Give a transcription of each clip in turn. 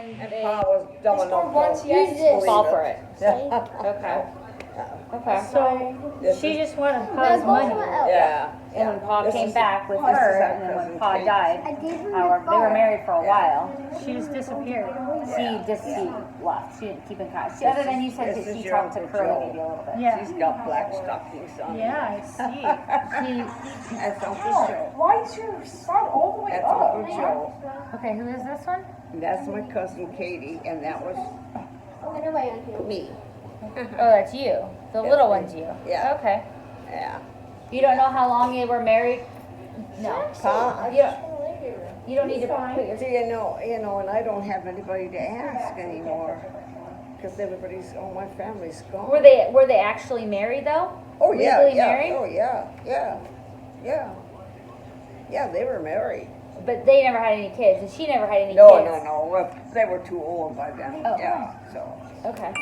and And they Pa was dumb It's for enough once to he has believe fall for it. Yeah. Okay. Okay. So This she is- just wanted There's Pa's both money. of my L's. Yeah. And when Pa This came is- back with this is her, our and then when cousin Pa Kate. died, I gave him however, the they were phone. married for a while. She just disappeared. She left. She didn't keep in contact. Other than you said this that is she your talked to Uncle Curly Joe. maybe a little bit. Yeah. She's got black stockings on. Yeah, I see. That's Uncle Oh, Joe. why is your son all the way That's up? Uncle Joe. Okay, who is this one? And that's my cousin Katie, and that was Put away on him. me. Oh, that's you. The little one's you. Yeah. Okay. Yeah. You don't know how long they were married? No. Pa, You don't need to put your. do you know, and I don't have anybody to ask anymore, because all my family's gone. Were they actually married though? Oh yeah, legally yeah. married? Oh yeah, yeah, yeah. Yeah, they were married. But they never had any kids, and she never had any No, kids. no. Well, they were too old by then. Oh. Yeah. So. Okay.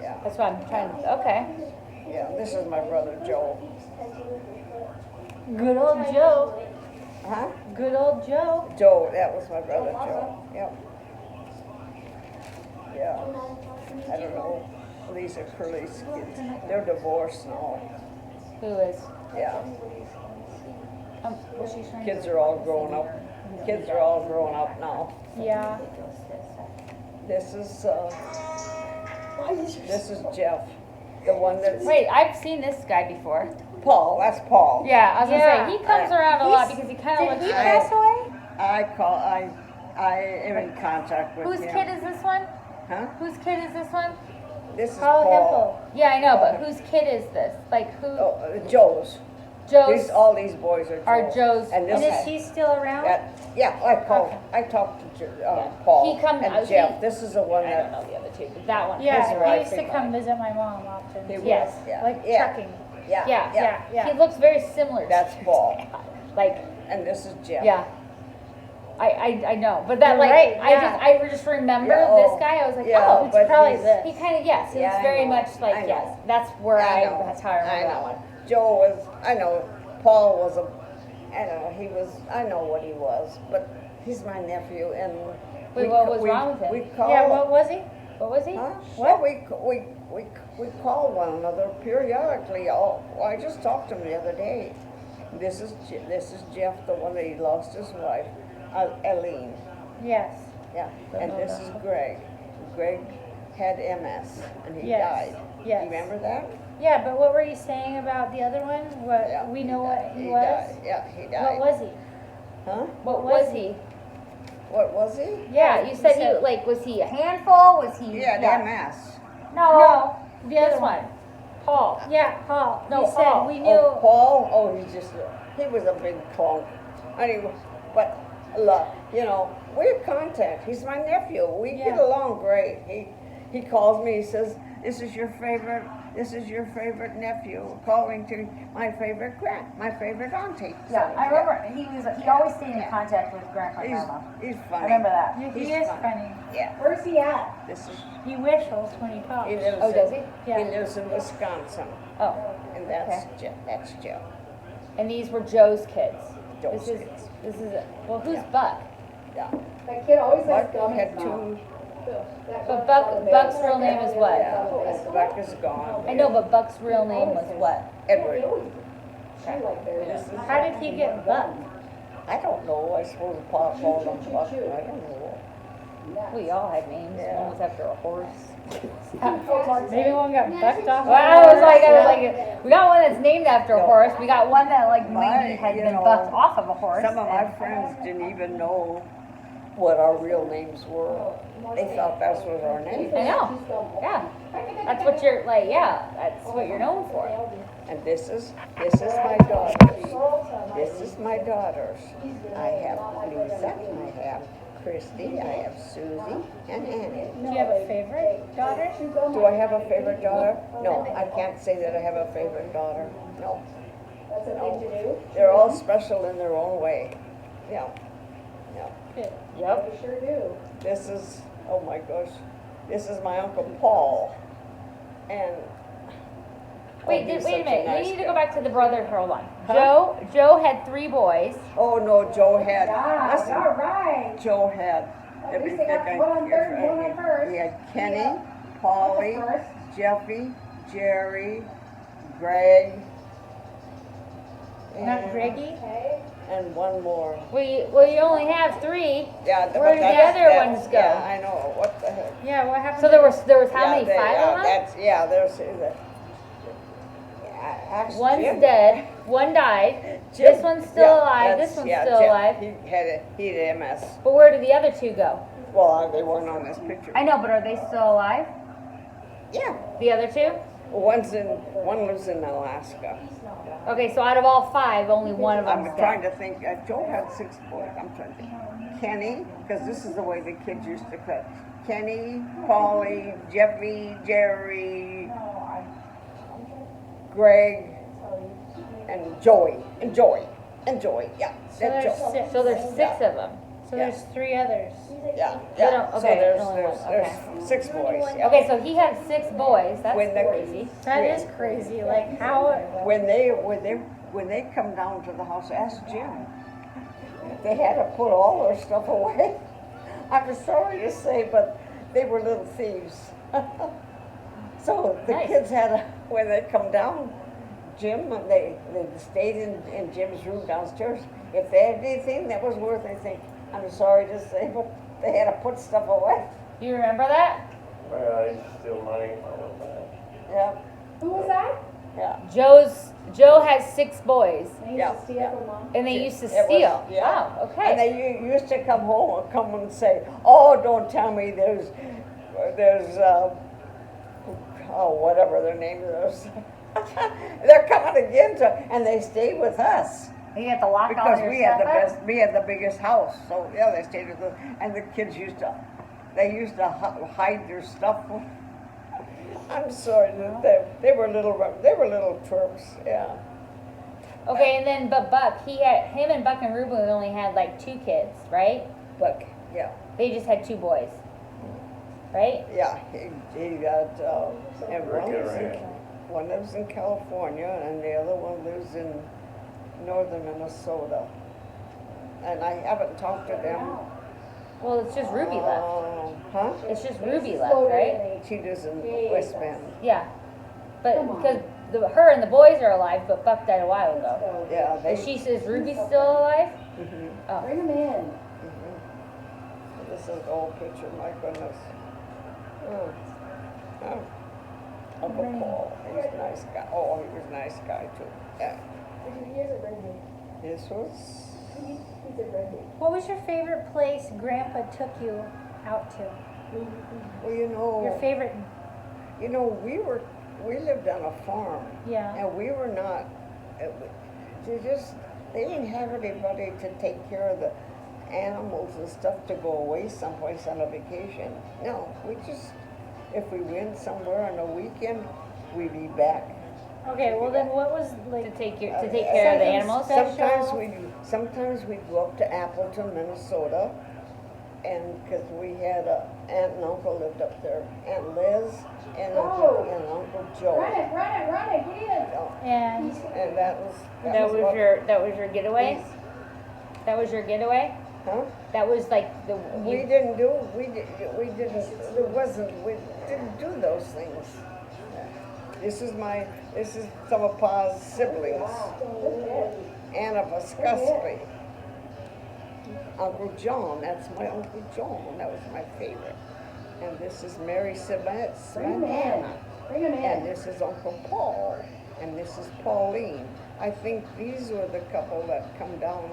Yeah. That's what I'm trying to. Okay. Yeah. This is my brother Joe. Good old Joe. Huh? Good old Joe. Joe. That was my brother Joe. Yep. Yeah. I don't know. These are Curly's kids. They're divorced now. Who is? Yeah. What's she trying Kids are all grown up. Kids are all grown up now. Yeah. This is Jeff, the one that's Wait, I've seen this guy before. Paul. That's Paul. Yeah, I was Yeah. gonna say he comes around a lot because he kind of Did looks. he I- pass away? I am in contact with Whose him. kid is this one? Huh? Whose kid is this one? This is Paul Paul. Yeah, I know, but whose kid is this? Like who? Oh, Joe's. Joe's. All these boys are Joe's. And And this is he still around? yeah, I talked to Paul He comes- and Jeff. This is the one I don't that know the other two, but that one. Yeah, His wife he used to and come mine. visit my mom often. he was. Yes. Yeah. Like yeah. trucking. Yeah. Yeah. Yeah. He looks very similar. That's Paul. Like, And this is Jeff. yeah. I know, but that You're like right, yeah. I just remember Yeah, this oh, guy. I was like, yeah, oh, It's but probably he's- this. he kind of yes. He Yeah, was I very know. much like I know. yes. That's where know. that's how I remember that one. Joe was, I know, Paul was I don't know, he was, I know what he was, but he's my nephew and. Wait, what was wrong with him? We call, Yeah, what was he? What was he? Huh? Well, we call one another periodically. I just talked to him the other day. This is Jeff, the one that he lost his wife, Eileen. Yes. Yeah, and this is Greg. Greg had MS and he Yes. died. Yes. You remember that? Yeah, but what were you saying about the other one? What Yeah, we know what he He was? died. Yeah, he died. What was he? Huh? What was he? What was he? Yeah, you said he like was he a handful? Was he? He had MS. No, The other this one. Paul. Yeah, Paul. No, he said Paul. we knew. Oh, Paul? Oh, he was a big clunk. Anyway, but look, we're contact. He's my nephew. We get Yeah. along great. He calls me. He says, "This is your favorite nephew calling to my favorite auntie." Yeah, I remember he always stayed in contact with Grandpa and He's Grandma. funny. I remember that. Yeah, He's he is funny. funny. Yeah. Where's he at? This is. He whistles when he talks. He lives. Oh, does he? Yeah. He lives in Wisconsin, Oh, and that's Okay. Jeff. That's Jeff. and these were Joe's kids. Joe's this is kids. this is well, who's Yeah. Buck? Yeah. That kid always has Buck gum in had his mouth. two. But Buck's real name is what? Yeah. Buck is gone. I know, but Buck's real name was what? Edward. This is How did he get Buck? I don't know. I suppose Pa called him Buck. I don't know. We all had names. Yeah. One was after a horse. Maybe one got bucked off. Well, I was like, we got one that's named after a No. horse. We got one that like My- maybe had you been know, bucked off of a horse. Some of my friends didn't even know what our real names were. They thought that was our name. I know. Yeah. That's what you're like. Yeah, that's what you're known for. And this is my daughters. This is my daughters. I have Lisa, I have Christy, I have Susie, and Annie. Do you have a favorite daughter? Do I have a favorite daughter? No, I can't say that I have a favorite daughter. No. That's a thing to do. They're all special in their own way. Yeah. Yeah. Good. Yep. I sure do. This is, oh my gosh, this is my Uncle Paul. And. Wait, he's wait a such minute. nice We need to guy. go back to the brother. Hold on. Huh? Joe had 3 boys. Oh no, Joe had, All listen, right. Joe had At If you least they think got one on third, one on first. we had Kenny, Yeah. Polly, That's a first. Jeffy, Jerry, Greg, Not and, Greggy? Okay. and one more. Well, you only have 3. Yeah, Where did the other ones go? Yeah, I know. What the heck? Yeah, what happened? So there was how Yeah, many? 5 yeah, of them? that's there's actually, One's Jim- dead. One died. Jim- This one's still yeah, alive. that's- This one's yeah, still Jim, alive. He had MS. But where did the other 2 go? Well, they weren't on this picture. I know, but are they still alive? Yeah, The other 2? one lives in Alaska. Okay, so out of all 5, only one of I'm them's trying dead. to think. Joe had 6 boys. I'm trying to think. Kenny, because this is the way the kids used to cut. Kenny, Polly, Jeffy, Jerry, Greg, and Joey. And Joey. Yeah, So that's there's Joey. 6. So there's 6 of them. So Yeah. there's 3 others. Yeah, They yeah. don't- So okay, there's only one, there's 6 boys. Yeah. Okay, so he had 6 boys. That's When the- crazy. That is crazy. Like how? When they come down to the house, ask Jim. They had to put all their stuff away. I'm sorry to say, but they were little thieves. So the Nice. kids had to, when they come down, Jim, they stayed in Jim's room downstairs. If they had anything that was worth anything, I'm sorry to say, but they had to put stuff away. You remember that? Well, I used to steal money all the time. Yeah, Who was that? yeah. Joe has 6 boys, They used Yeah, to steal yeah. from mom. and they used to It was- steal. yeah. Oh, And okay. they used to come home and come and say, "Oh, don't tell me there's whatever their name is." They're coming again and they stayed with us You had to lock all because your we had stuff up? we had the biggest house. So yeah, they stayed with us, and the kids used to hide their stuff. I'm sorry, they were little twerps. Yeah. Okay, and then but Buck, him and Buck and Ruben only had like 2 kids, right? But yeah. They just had 2 boys, right? Yeah, he got, and Regular. one lives in California and the other one lives in northern Minnesota. And I haven't talked to them. Well, it's just Ruby left. Huh? It's just Ruby left, right? She lives in West Bend. Yeah, but Come on. because her and the boys are alive, but Buck died a while ago. Yeah, they. Is Ruby still alive? Mhm, Oh, Bring them in. mhm. This is an old picture, my goodness. Oh. Oh. Uncle Paul, he's a nice guy. Oh, he was a nice guy too. Yeah. Here's a Brendan. This was. He's a Brendan. What was your favorite place Grandpa took you out to? Well, you know. Your favorite? You know, we lived on a farm, Yeah. and we were not. They didn't have anybody to take care of the animals and stuff to go away someplace on a vacation. No, if we went somewhere on a weekend, we'd be back. Okay. Well, then what was to like? take care of the animals. Sometimes we'd go up to Appleton, Minnesota, and because we had a aunt and uncle lived up there, Aunt Liz and Uncle Joe. Run it, get in. And And that was what- That was your getaway. That was your getaway. Huh? That was like the We didn't do those things. This is some of Pa's siblings. Anna Vascuski. Uncle John, that's my Uncle John, that was my favorite. And this is Mary Bring them in. Savannah. Bring them And in. this is Uncle Paul. And this is Pauline. I think these were the couple that come down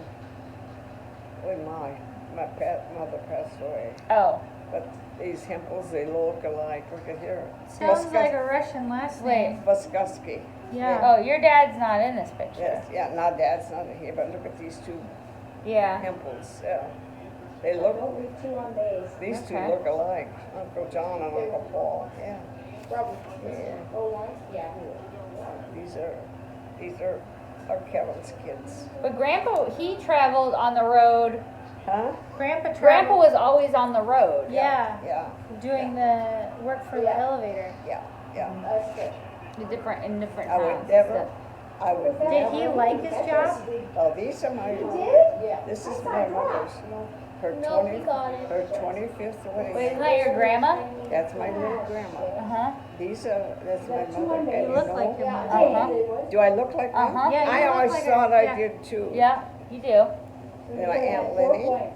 when my mother passed away. Oh, But these Hempels, they look alike. Look at here. sounds like a Russian last wait. name. Vascuski. Yeah. Oh, your dad's not in this picture. Yes, yeah, not Dad's not here, but look at these two Yeah. Hempels. Yeah. They look, Don't leave 2 on base. these two Okay. look alike. Uncle John and Uncle Paul. Yeah. Robert. Yeah. Oh, one? Yeah. These are Kevin's kids. But Grandpa, he traveled on the road. Huh? Grandpa. Grandpa traveled- was always on the road. Yeah. Yeah, Doing the work for the Yeah. elevator. yeah, yeah. That's good. In different I towns. would never, I would Did never. he like his job? Oh, these are my, You did? Yeah. this is my mother's. Her No, we got it. her 25th Wait, wedding. isn't that your grandma? That's my little grandma. Uh-huh. That's my mother. And You look like your mother. Uh-huh. Do I look like them? Uh-huh. Yeah, you I look always like thought her, I yeah. did too. Yeah, you do. And my Aunt Lenny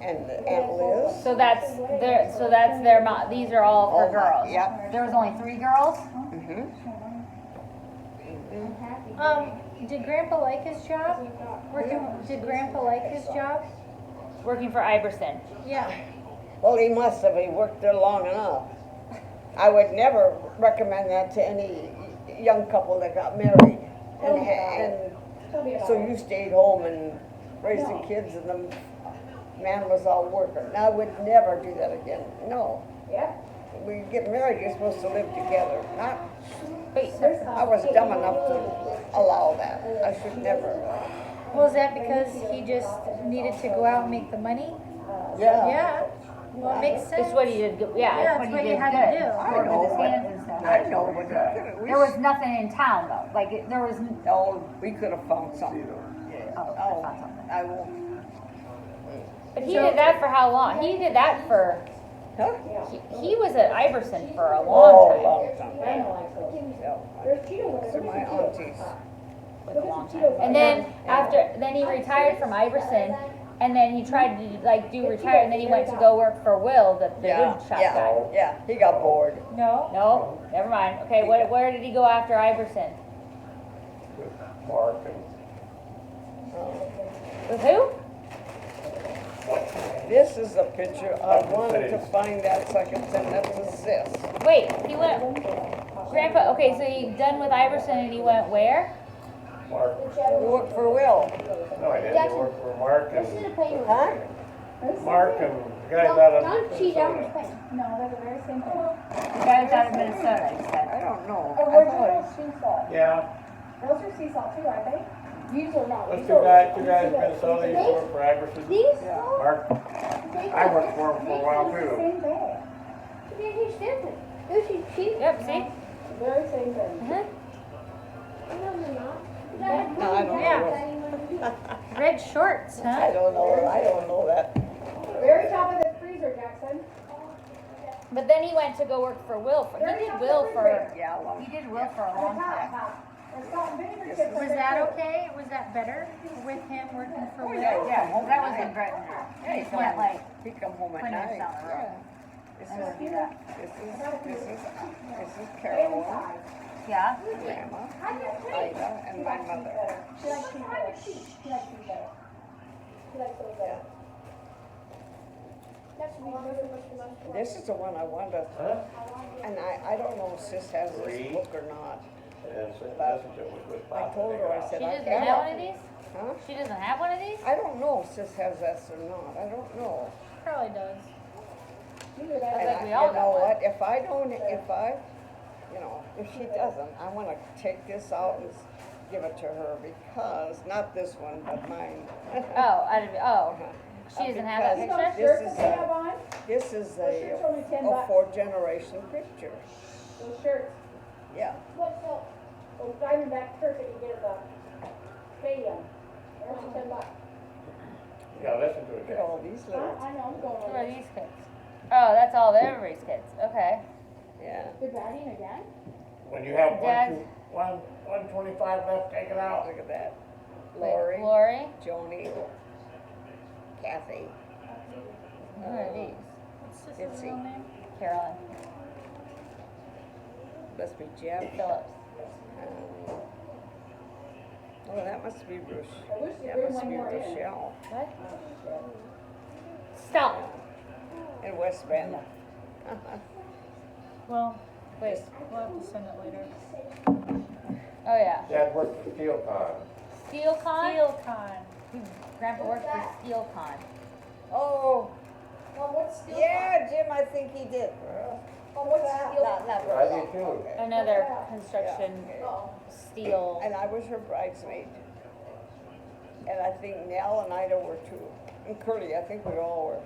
and Aunt Liz. So that's their mom. These are all of her Oh, my- girls. yep. There was only 3 girls? Mm-hmm. Did Grandpa like his job? Did Grandpa like his job? Working for Iverson. Yeah. Well, he must have. He worked there long enough. I would never recommend that to any young couple that got married. And so you stayed home and raised the kids and the man was all working. I would never do that again. No. Yeah. When you get married, you're supposed to live together. Not. Wait, I was dumb enough to allow that. I should never. Was that because he just needed to go out and make the money? Yeah. Yeah. Well, it makes sense. it's what he did. Yeah, Yeah, it's it's what what he you did had good. to do. I Work with his know, hands and stuff. I know, but There was nothing in town though. Like there was. Oh, we could have found something. Oh, Oh, I found something. I won't. But he did that for how long? He did that for. Huh? He was at Iverson for a Oh, long long time. I don't like those. Yeah. There's Cheeto with These are my aunties. time. Like a long time. And then then he retired from Iverson, and then he tried to do retire, and then he went to go work for Will, the Yeah, wood shop yeah, guy. yeah. He got bored. No. No, never mind. Okay, where did he go after Iverson? With Mark and With who? This is a picture. I wanted to find that so I could send that to Sis. Wait, he went. Grandpa. Okay, so he done with Iverson, and he went where? Mark. He worked for Will. No, I didn't. He worked for Mark This is and a paper. Huh? Mark and the guys out of Not cheat out Minnesota. of paper. No, they're the very same thing. The guy was out of Minnesota. He said. I don't know. Oh, I where's thought those sea salt? Yeah, Those are sea salt too, aren't they? These are not. those These two are- guys in Minnesota used to work for Iverson. These? Mark, I worked for him for a while These are the too. same thing. Yep. See. Very same thing. Uh-huh. No, I don't Yeah. know. Red shorts, I huh? don't know. I don't know that. Very top of the freezer, Jackson. But then he went to go work for Will. He did Will for. Yeah, long. He did Will for a long time. And salt and vinegar chips. Was that okay? Was that better with him working for Will? Yeah, well, that was in Britain. Yeah, He went like he come home at 20 night. minutes down the road. This I is don't do that. this is Carolyn, Yeah. Grandma, Ida, and my mother. She likes these better. She likes these better. She likes those better. This is the one I wanted, Huh? and I don't know if Sis has this Three. book or not. And so this is it was I told her, I said, She I doesn't have one of can't. these? Huh? She doesn't have one of these? I don't know if Sis has this or not. I don't know. Probably does. These are better. And like I, we all you got know one. what? If she doesn't, I want to take this out and give it to her because not this one, but mine. Oh. She doesn't have that These picture? are shirts that they have on. This is Those shirts are only $10. a 4th-generation picture. Those shirts. Yeah. Those Diamondback shirts that you get at the stadium. They're only $10. Yeah, listen to it. Look at Jack. all these little. I know, I'm going Who over are it. these kids? Oh, that's all of everybody's kids. Okay. Yeah. Good batting again? When you have Dad. 125 left, take it out. Look at that. Wait, Lori, Lori? Joni, Kathy. Who are these? What's Let's his see. real name? Carolyn Must be Jeff. Phillips. Oh, that must be Bruce. I wish That they bring must one be more in. Rochelle What? Stop. in West Bend. Well, Wait. we'll have to send it later. Oh, yeah. Dad worked for SteelCon. SteelCon? SteelCon. Grandpa worked for SteelCon. Oh, Well, what's steel? yeah, Jim, I think he did. Well, what's steel? Not I very do long. too. Okay. Another construction Oh. steel. And I was her bridesmaid. And I think Nell and Ida were too. And Curly, I think we all were.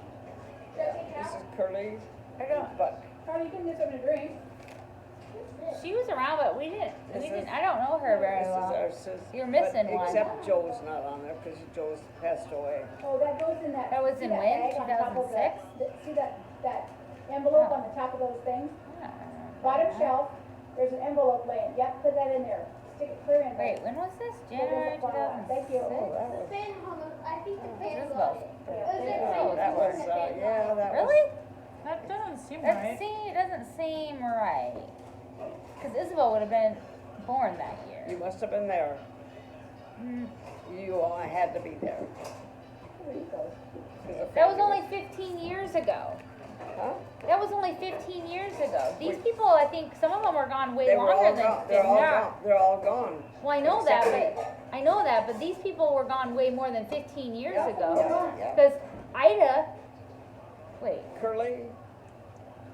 This is Curly, I don't. but Carly, you can get something to drink. She was around, but we didn't, I don't know her very This is well. our sister. You're missing one. Except Joe's not on there, because Joe's passed away. Oh, that goes in that. That was see in that when? bag on top of 2006? See that envelope on the top of those things? Bottom shelf, there's an envelope laying, yep, put that in there, stick it clear in there. Wait, when was this? January Thank you. 2006? The fan hung up, I think the fan This got was- it. Oh, that was, yeah, that was. Really? That doesn't seem That right. doesn't seem right. Cause Isabel would have been born that You year. must have been there. Mm. You all had to be there. That was only 15 years ago. Huh? That was only 15 years ago. These people, I think, some of them were gone way They were all longer than. gone, they're all Yeah. gone, they're all gone. Well, I know Except that, but these people were gone way more than 15 years Yeah, ago. yeah. Because Ida, wait, Curly,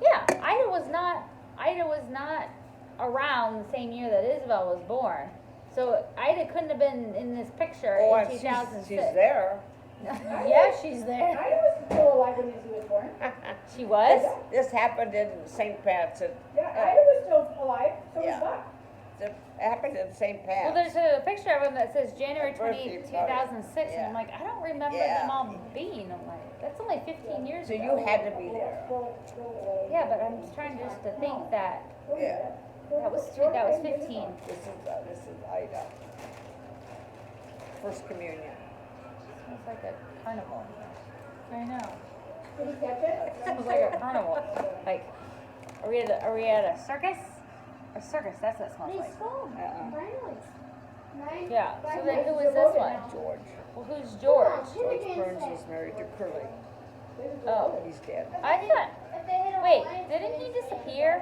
yeah, Ida was not around the same year that Isabel was born. So Ida couldn't have been in this picture oh, in and 2006. she's there. Yeah, she's there. I was still alive when Izzy was born. She was? This happened in St. Pat's. Yeah, Ida was still alive, so was Yeah. Buck. It happened in St. Well, Pat's. there's a picture of him that says January Birthday 28, party. 2006, and Yeah. I'm like, I don't remember Yeah. them all being. I'm like, that's only 15 years So ago. you had to be there. Yeah, but I'm just trying just to think that Yeah. that was 15. This is Ida. First communion. Sounds like a carnival. I know. Did he catch it? Sounds like a carnival. Like, are we at a circus? A circus. That's what it smells They like. stole them, Uh-uh. finally. Nine, Yeah. five So then years who ago. was this one? George. Well, who's George? George Burns was married to Curly. Oh, He's dead. I thought. If they had a Wait, line, didn't they he would say disappear?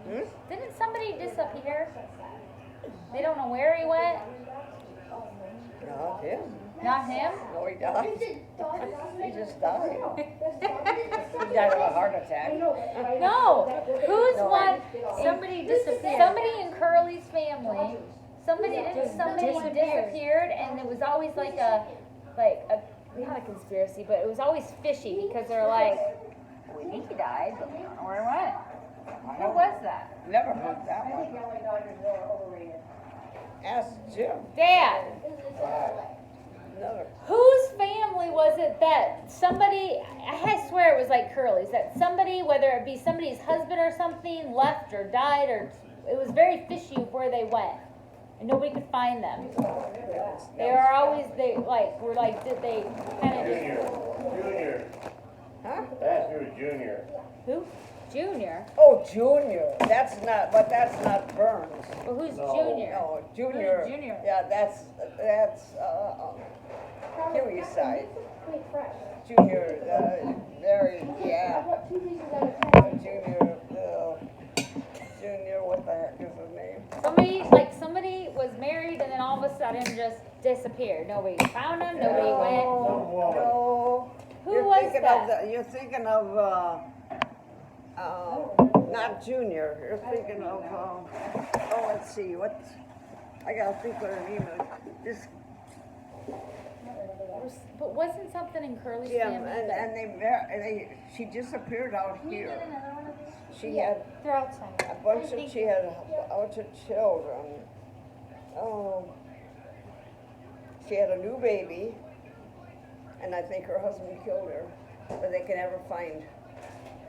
Hmm? Didn't somebody disappear? They don't know where he went. Not him. Not him. No, he Is died. it dog? He just died. He He died of a heart attack. No. Who's No. one? Somebody disappeared. Somebody in Curly's family. Somebody Disappeared. disappeared, and it was always like a not a conspiracy, but it was always fishy because they're like, we think he died, but we don't know where he went. Who was that? Never heard that I one. think Yellow Dodgers are overrated. Ask Jim. Dad. Another. Whose family was it that somebody, I swear it was like Curly's, that somebody, whether it be somebody's husband or something, left or died, or it was very fishy of where they went. And nobody could find them. They are always, did they kind of Junior. Huh? That's who Junior. who? Junior? Oh, Junior. That's not Burns. Well, who's No. Junior? No, Junior. Who's Junior? Yeah, that's Huey's side. Wait, fresh. Junior, very, yeah. About 2 pieces at a time. Junior, what the heck is his name? Somebody was married and then all of a sudden just disappeared. Nobody found him, nobody went. Some woman. No. Who You're was thinking that? you're thinking of, not Junior, you're thinking of, let's see, I gotta think what her name is. This But wasn't something in Curly's Jim, family? and she disappeared out here. She had They're outside. a bunch of children. She had a new baby, and I think her husband killed her, but they can never find.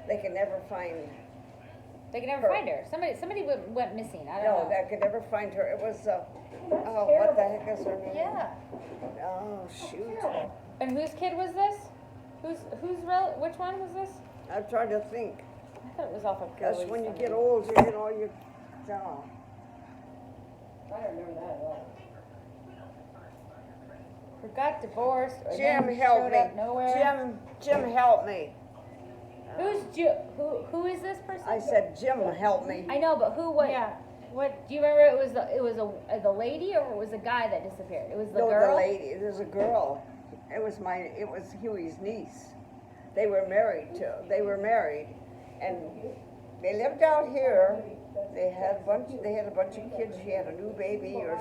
They could never Her. find her. Somebody went missing. I don't No, know. that could never find her. It was what the heck is her name? Yeah. Oh shoot! And whose kid was this? Which one was this? I'm trying to think. I thought it was off of Because Curly's. when you somebody. get old, you know you. No. I don't remember that at all. Who got divorced or Jim, then help showed me. up nowhere. Jim, help me. Who is this person? I said, Jim, help me. I know, but who? What? Yeah. What? Do you remember? It was the lady or it was a guy that disappeared? It was the No, girl. the lady. There's a girl. It was Huey's niece. They were married, and they lived out here. They had a bunch of kids. She had a new baby, and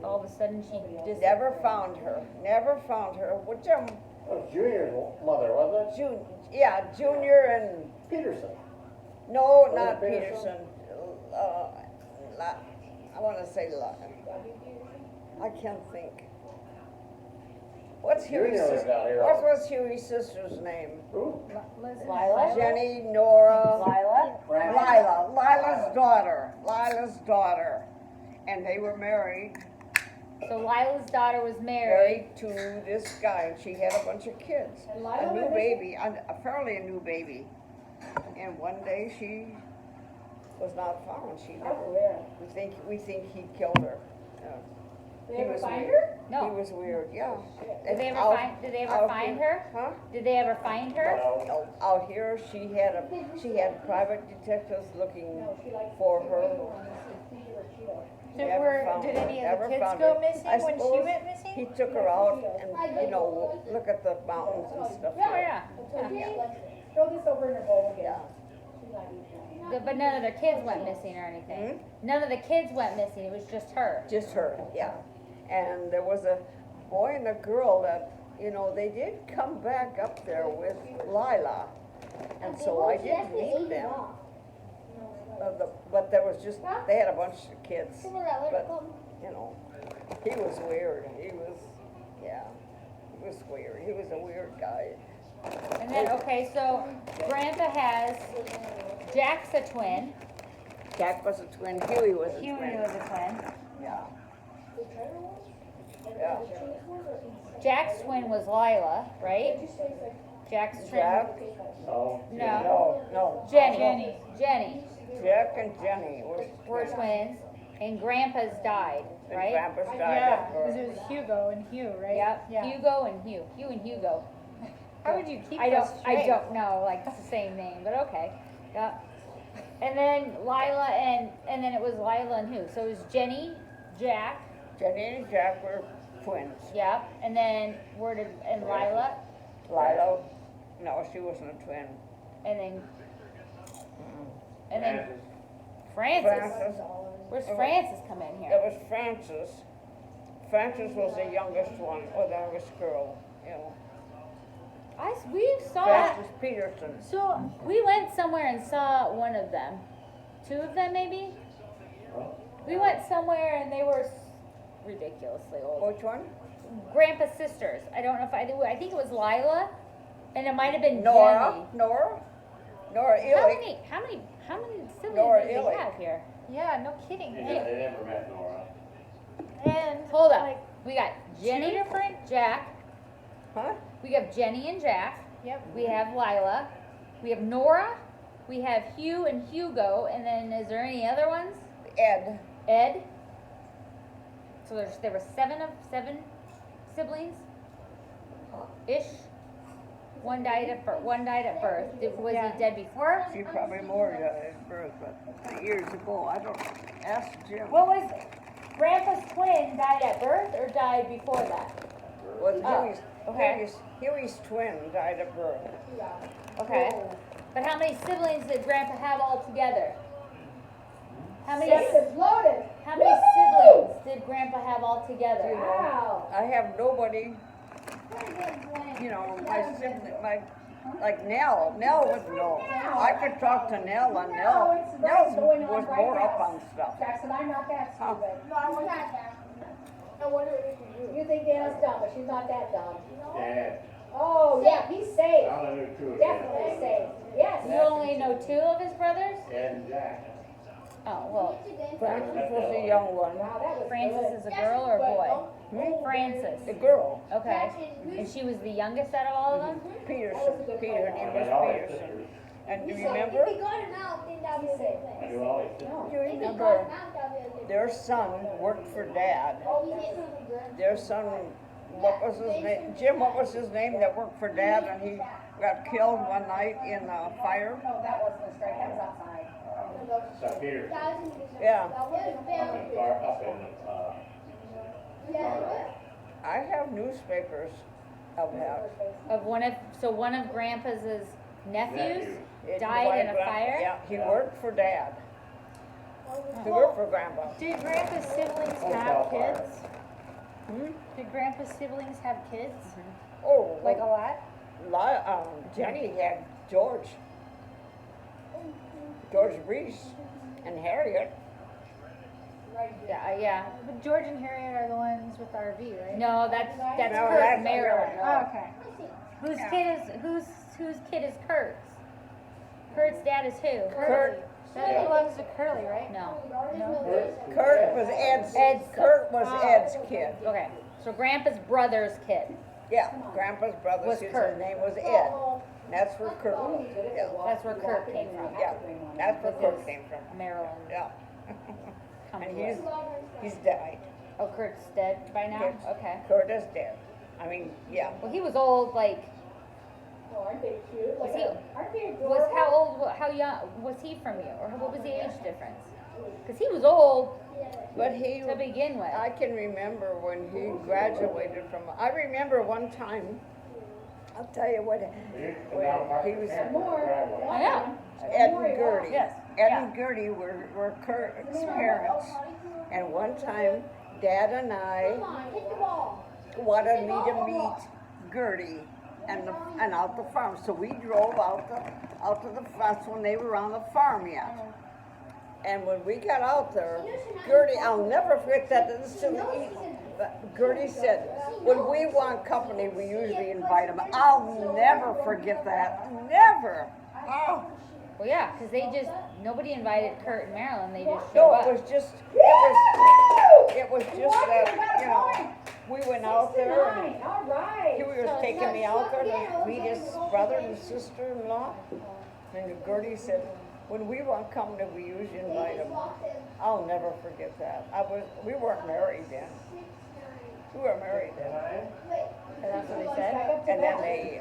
All of a sudden she disappeared. never found her. Well, Jim, That was Junior's mother, wasn't it? Junior and Peterson. No, not Peterson. I want to say I can't think. What's Huey's Junior was sister? out here. What was Huey's sister's name? Who? Lila? Jenny, Nora, Lila? Lila's daughter. Lila's daughter, and they were married So Lila's daughter was married. to this guy, and she had a bunch of kids. And Lila A new went baby, apparently a new baby. And one day she was not found. She Oh, never. yeah. We think he killed her. Yeah. They He ever was find weird. her? He No. was weird, yeah. Did they ever Out- find out find here- her? Huh? Did they ever find her? No. Out here, she had private detectives looking No, she likes. for her. Never found Did her, any of never the kids found go her. missing I when she suppose went He missing? took her out and, look at the mountains and stuff. Oh, yeah. Throw this over in her bowl again. Yeah. She's not eating it. But none of the kids went missing or anything. None of the kids went missing. It was just her. Just her, yeah. And there was a boy and a girl that, they did come back up there with Lila. And so I didn't meet them. But there was just, they had a bunch of kids. But, he was weird. He was weird. He was a weird guy. And then, okay, so Grandpa has, Jack's a twin. Jack was a twin, Huey was a Huey twin. was a twin. Yeah. Yeah. Jack's twin was Lila, right? Jack's twin. Jack? No. No. Jenny. Jenny Jack and Jenny were twins, and Grandpa's died, And right? Grandpa's died Yeah, at because birth. it was Hugo and Hugh, right? Yep. Yeah. Hugo and Hugh. Hugh and Hugo. How would you keep I those don't straight? know, like it's the same name, but okay. Yep. And then Lila and then it was Lila and who? So it was Jenny, Jack, Jenny and Jack were twins. yep. And then Lila, Lila, no, she wasn't a twin. and then Francis. Francis, Where's Francis come in there here? was Francis. Francis was the youngest one, or the youngest girl, We saw. Francis Peterson. So we went somewhere and saw one of them, two of them maybe. We went somewhere and they were ridiculously old. Which one? Grandpa's sisters. I don't know if I think it was Lila, and it might have been Nora Jenny. Nora How Illich. many siblings Nora do we Illich. have here? Yeah, no kidding. They never met Nora. And Hold up. like, We got Jenny, two different. Jack. Huh? We have Jenny and Jack. Yep. We have Lila. We have Nora. We have Hugh and Hugo. And then is there any other ones? Ed. Ed. So there were seven siblings. Ish. One died at birth. Was Yeah. he dead before? She probably more at birth, but years ago. I don't ask Jim. What was Grandpa's twin died at birth or died before that? Was Oh, okay. Huey's twin died at birth. Okay. But how many siblings did Grandpa have all together? How many It's loaded. how many siblings did Grandpa have all together? Wow. I have nobody, my sibling, like Nell would know. I could talk to Nell, and Nell was more up on stuff. Jackson, I'm not that stupid. No, I want that. I wonder if you You think Dana's dumb, but she's not that dumb. Yeah. Oh, yeah, he's safe. I only knew two of Definitely them. safe. Yes. You only know two of his brothers? Ed and Jack. Oh, well, Francis was the young one, Wow, that was Francis good. is a girl or a boy? Francis. the girl, Okay. And she was the youngest out of all of them? Peterson. I Peter, met name all was his Peterson. sisters. And do you If remember? we got him out, then that'll be a good I thing. knew all his sisters. Do you If we got remember him out, that'll be a good thing. their son worked for Dad? Oh, he hit something good. Their son, what was his name? Jim, what was his name that worked for Dad, and he got killed one night in a fire? No, that wasn't a strike, that was outside. St. Peter. That was in the Yeah. That was Up very in, good. up in, Yeah, it was. I have newspapers of that. So one of Grandpa's nephews Nephew. It- died in a Grandpa- fire? Yeah, he worked for Dad. He worked for Grandpa. Did Grandpa's siblings Oh, have hellfire. kids? Did Grandpa's siblings have kids? Oh, Like a lot? Jenny had George. George Reese and Harriet. Yeah. But George and Harriet are the ones with the RV, right? No, that's No, Kurt that's and Marilyn. Marilyn. Oh, okay. Whose kid is Kurt's? Kurt's dad is who? Kurt. That belongs to Curly, right? No. Kurt was Ed's. Kid. Okay. So Grandpa's brother's kid. Yeah, Grandpa's brother's Was kid. Kurt. His name was Ed. That's where Kurt. Yeah, That's where Kurt came from. yeah. That's where Kurt came from. Maryland. Yeah. Come And to he's died. Oh, Kurt's dead by now? Kurt's- Okay. Kurt is dead. I mean, yeah. Well, he was old, like, Oh, aren't they cute? Was he- Aren't they adorable? was how old, how young was he from you? Or what was the age difference? Because he was old But he, to begin with. I can remember when he graduated from, I remember one time, I'll tell you what, when he was, I know. Ed and Gertie. Yes, Ed yeah. and Gertie were Kurt's parents. And one time, Dad and I Hit the ball. wanted me to meet Gertie and out the farm. So we drove out to the that's when they were on the farm yet. And when we got out there, Gertie, I'll never forget that. This is still but Gertie said, when we want company, we usually invite them. I'll never forget that. Never. Oh. Well, yeah, because nobody invited Kurt and Marilyn. They just showed No, up. it was just that, you know, we went out there and All right. he was taking me out there to meet his brother and sister-in-law. And Gertie said, when we want company, we usually invite them. I'll never forget that. We weren't married then. We were married then. And that's what they said. And then they,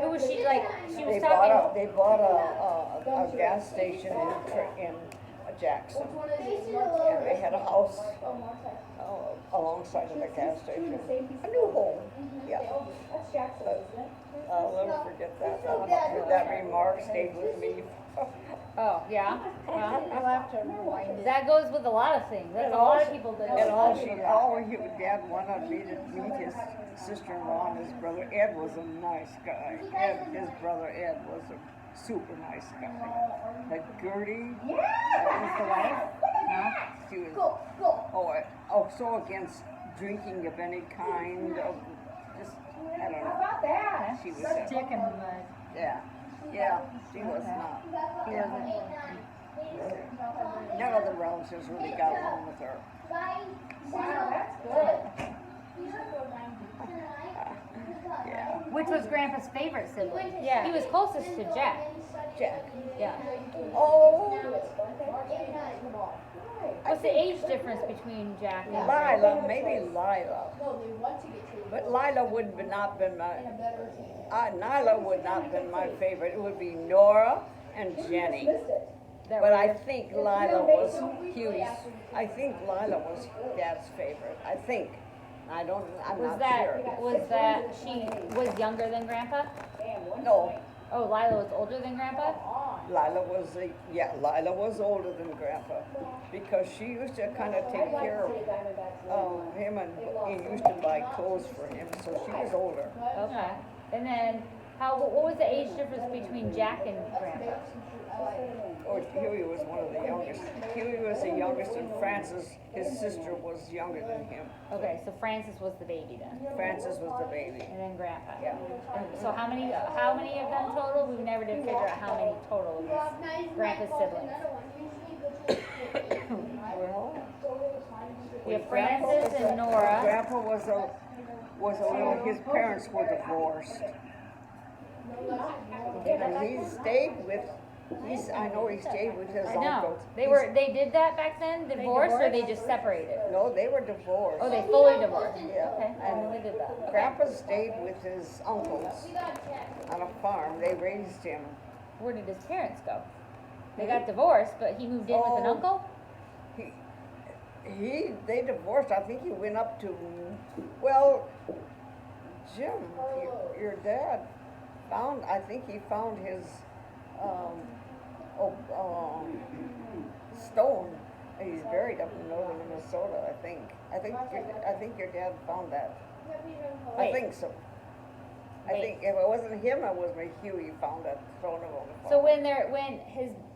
Who was she like? She was they talking. bought a gas station in Jackson. And they had a house alongside of the gas station. A new home. Yeah. That's Jackson, isn't it? I'll never forget that. That remark stayed with me. Oh, yeah. Well, I'll have to rewind it. that goes with a lot of things. That's a lot of people that. Dad wanted me to meet his sister-in-law and his brother. Ed was a nice guy. His brother Ed was a super nice guy. But Gertie, that was the wife. No, she was so against drinking of any kind of just I don't How know. about that? She was Stick in the mud. yeah, she was not. He wasn't. None of the relatives really got along with her. Wow, that's good. Yeah, Which was Grandpa's favorite sibling? Yeah. He was closest to Jack. Jack. Yeah. Oh, What's the age difference between Jack and Lila, maybe Lila. No, they want to get to But Lila would not been my. Nyla would not been my favorite. It would be Nora and Jenny. That But were- I think Lila was Huey's. I think Lila was Dad's favorite. I think. I'm was not that sure. was that she was younger than Grandpa? No, Oh, Lila was older than Grandpa? Lila was older than Grandpa because she used to kind of take care of him and he used to buy clothes for him. So she was older. Okay. And then what was the age difference between Jack and Grandpa? Oh, Huey was one of the youngest. Huey was the youngest, and Frances, his sister, was younger than him. Okay, so Francis was the baby then, Frances was the baby. and then Grandpa. Yeah. And so how many of them total? We never did figure out how many total of his Grandpa's siblings. Well, We have Francis and Nora. Grandpa was a little. His parents were divorced, and he stayed with. I know he stayed with his I know. uncle. They did that back then, divorced, or they just separated? No, they were divorced. Oh, they fully divorced. Yeah. Okay, I didn't know they did that. Grandpa stayed with his uncles on a farm. They raised him. Where did his parents go? They got divorced, but he moved in with an Oh. uncle? They divorced. I think he went up to, well, Jim, your dad I think he found his, stone. He's buried up in northern Minnesota, I think. I think your dad found that. I Wait. think so. I think if it wasn't him, it was my Huey found it thrown him on the So farm.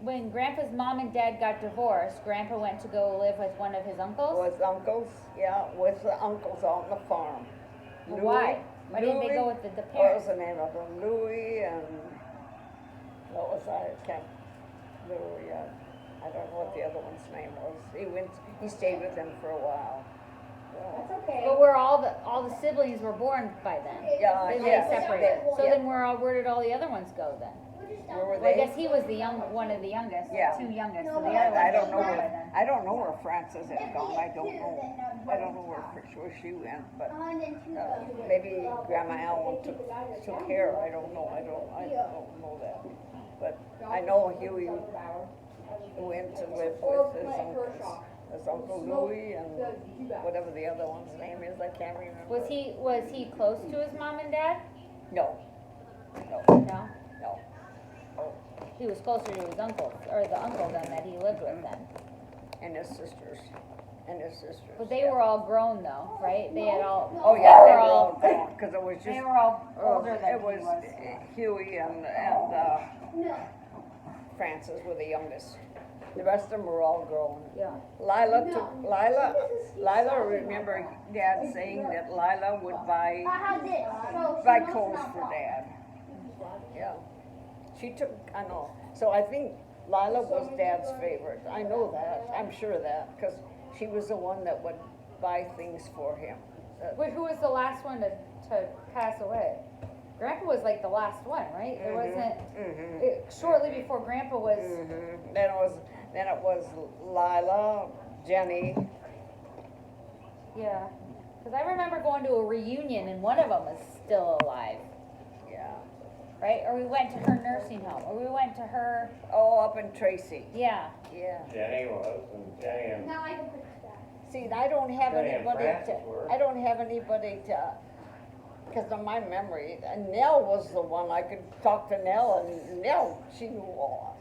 when Grandpa's mom and dad got divorced, Grandpa went to go live with one of his uncles? Was uncles, yeah, with the uncles on the farm. Well, why? Why didn't they go with the What was parents? the name of them? Louis and, what was Louis, I don't know what the other one's name was. He stayed with them for a while. That's okay. But all the siblings were born by then. Yeah, Then yeah. they separated. So Yeah. then where did all the other ones go then? Where were Well, I they? guess he was one of the youngest, Yeah. two youngest, so the I other ones don't know were born by where, then. I don't know where Frances had gone, I don't know where she went, but, maybe Grandma Allen took care, I don't know know that. But I know Huey went to live with his Uncle Louis and whatever the other one's name is, I can't remember. Was he close to his mom and dad? No, No. no. He was closer to his uncle, or the uncle then that he lived with then. And his sisters, But they were all grown though, right? They had all. Oh, yeah, they were were all gone, cause it was just. They were all older than It he was was. Huey and Frances were the youngest. The rest of them were all grown. Yeah. Lila, remember Dad saying that Lila would buy clothes for Dad. Yeah. I know. So I think Lila was Dad's favorite. I know that, I'm sure of that, because she was the one that would buy things for him. Wait, who was the last one to pass away? Grandpa was like the last one, right? There wasn't, shortly before Grandpa was, Then it was Lila, Jenny. yeah. Cause I remember going to a reunion and one of them was still alive, Yeah. right? Or we went to her nursing home, or we went to her, Oh, up in Tracy. yeah. Yeah. Jenny was, and Jenny and Now I can put that. See, I don't have Jenny and anybody Frances were. because of my memory, and Nell was the one, I could talk to Nell, and Nell, she knew all.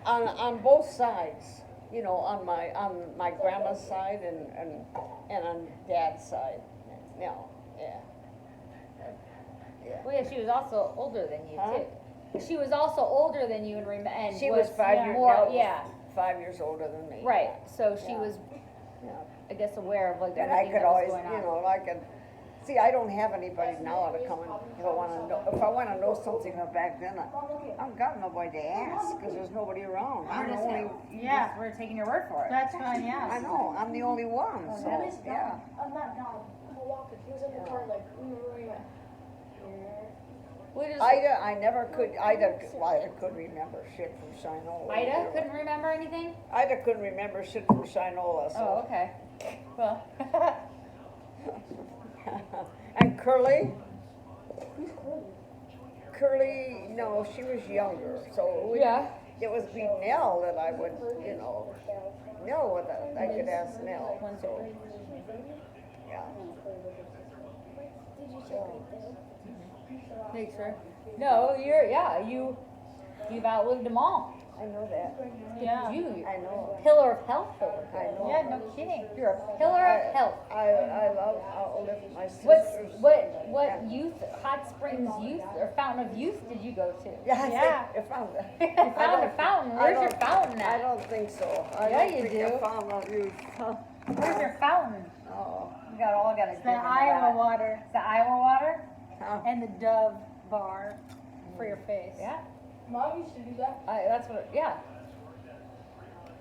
On both sides, you know, on my grandma's side and on Dad's side, Nell, yeah. Yeah. Well, yeah, she was also older than you Huh? too. She was also older than you and She was 5 years, more, Nell was yeah, 5 years older than me. right. So she Yeah. was, Yeah. I guess, aware of like And I everything could that was always, going on. you know, I could, see, I don't have anybody now to come and, if I wanna know something back then, I've got nobody to ask, cause there's nobody around. I'm the only, Yeah, We're taking your word for it. that's fine, I yeah. know, I'm the only one, so, yeah. I'm not Donald. I'm a walker. He was in the car like, We just, Ida could remember shit from Shinola. Ida couldn't remember anything? Ida couldn't remember shit from Shinola, Oh, so. okay. Well, And Curly? Curly, no, she was younger, so yeah. it was be Nell that I would, you know, Nell, I could ask Nell, so, yeah. Make sure. No, you've outlived them all. I know that, Yeah. You, I know, pillar of health over I here. know. Yeah, no kidding. You're a pillar of health. I'll live with my sisters. What youth, Hot Springs Youth, or Fountain of Youth did you go to? Yeah, I Yeah. think, if I'm. You found a fountain. Where's your fountain I at? don't think so. I Yeah, don't you think I do. found a youth. Where's your fountain? Oh, We gotta dig The into Iowa that. water It's the Iowa water? huh. and the Dove bar for your face. Yeah. Mom used to do that. That's what, yeah.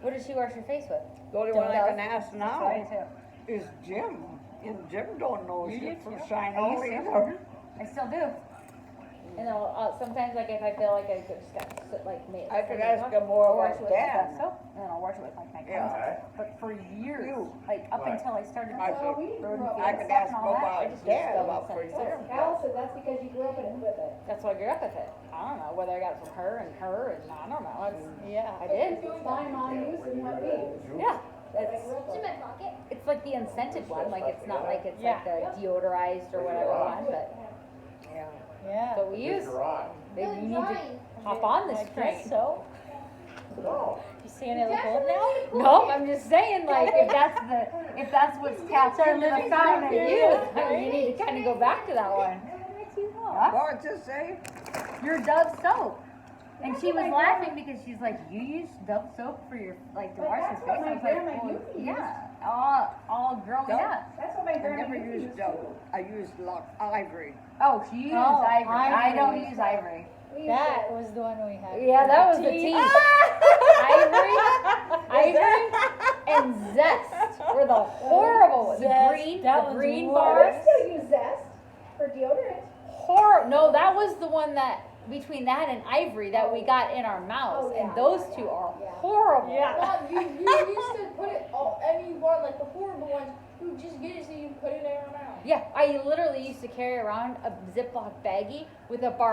What does she wash your face with? The only one I Dove. can ask That's now what I do. is Jim. And Jim don't know You shit do from too. Shinola I used to. either. I still do. And sometimes, like, if I feel like I could just got like make. I could ask him more I'll wash about it with my Dad. Dove soap, and then I'll wash it with like my Yeah. cleanser. But for years, You. like up What? until I started. I Oh, we could, didn't grow up I with could that. ask him and all that, I about just Dad used about Dove for and him. Al said that's because you grew up in it with it. That's why I grew up with it. I don't know whether I got it from her, and I don't know. Yeah. I did. My mom used and what we used. Yeah. It's in my pocket. It's like the unscented one. Like it's not like it's Yeah. like the deodorized or whatever one, but Yeah. Yeah. so we use. It's dry. Maybe It's you need to drying. hop on this I train. guess so. No. You saying I look old now? No, I'm just saying, like, if that's what's tapped into the fountain of youth, you need to kind of go back to that one. Huh? What'd you say? Your Dove soap. And she was laughing because she's like, you use Dove soap for your, like, to But wash your that's face? what I my was like, grandma well, used to use. yeah, all growing Dove? up. That's what my I grandma never used used to Dove. I used ivory. Oh, she used Oh, ivory. I ivory. don't use ivory. use. That was the one we had. Yeah, that was the tea. tea. Ivory and Zest were the horrible. The Zest, green, that the was green worse. bars. I still use Zest for deodorant. No, that was the one that between that and ivory that we got in our mouths, Oh, yeah, and those yeah, two are yeah. horrible. Mom, you used to put it all, anyone, like the horrible ones, who just get it so you can put it in your mouth. Yeah, I literally used to carry around a Ziploc baggie with a bar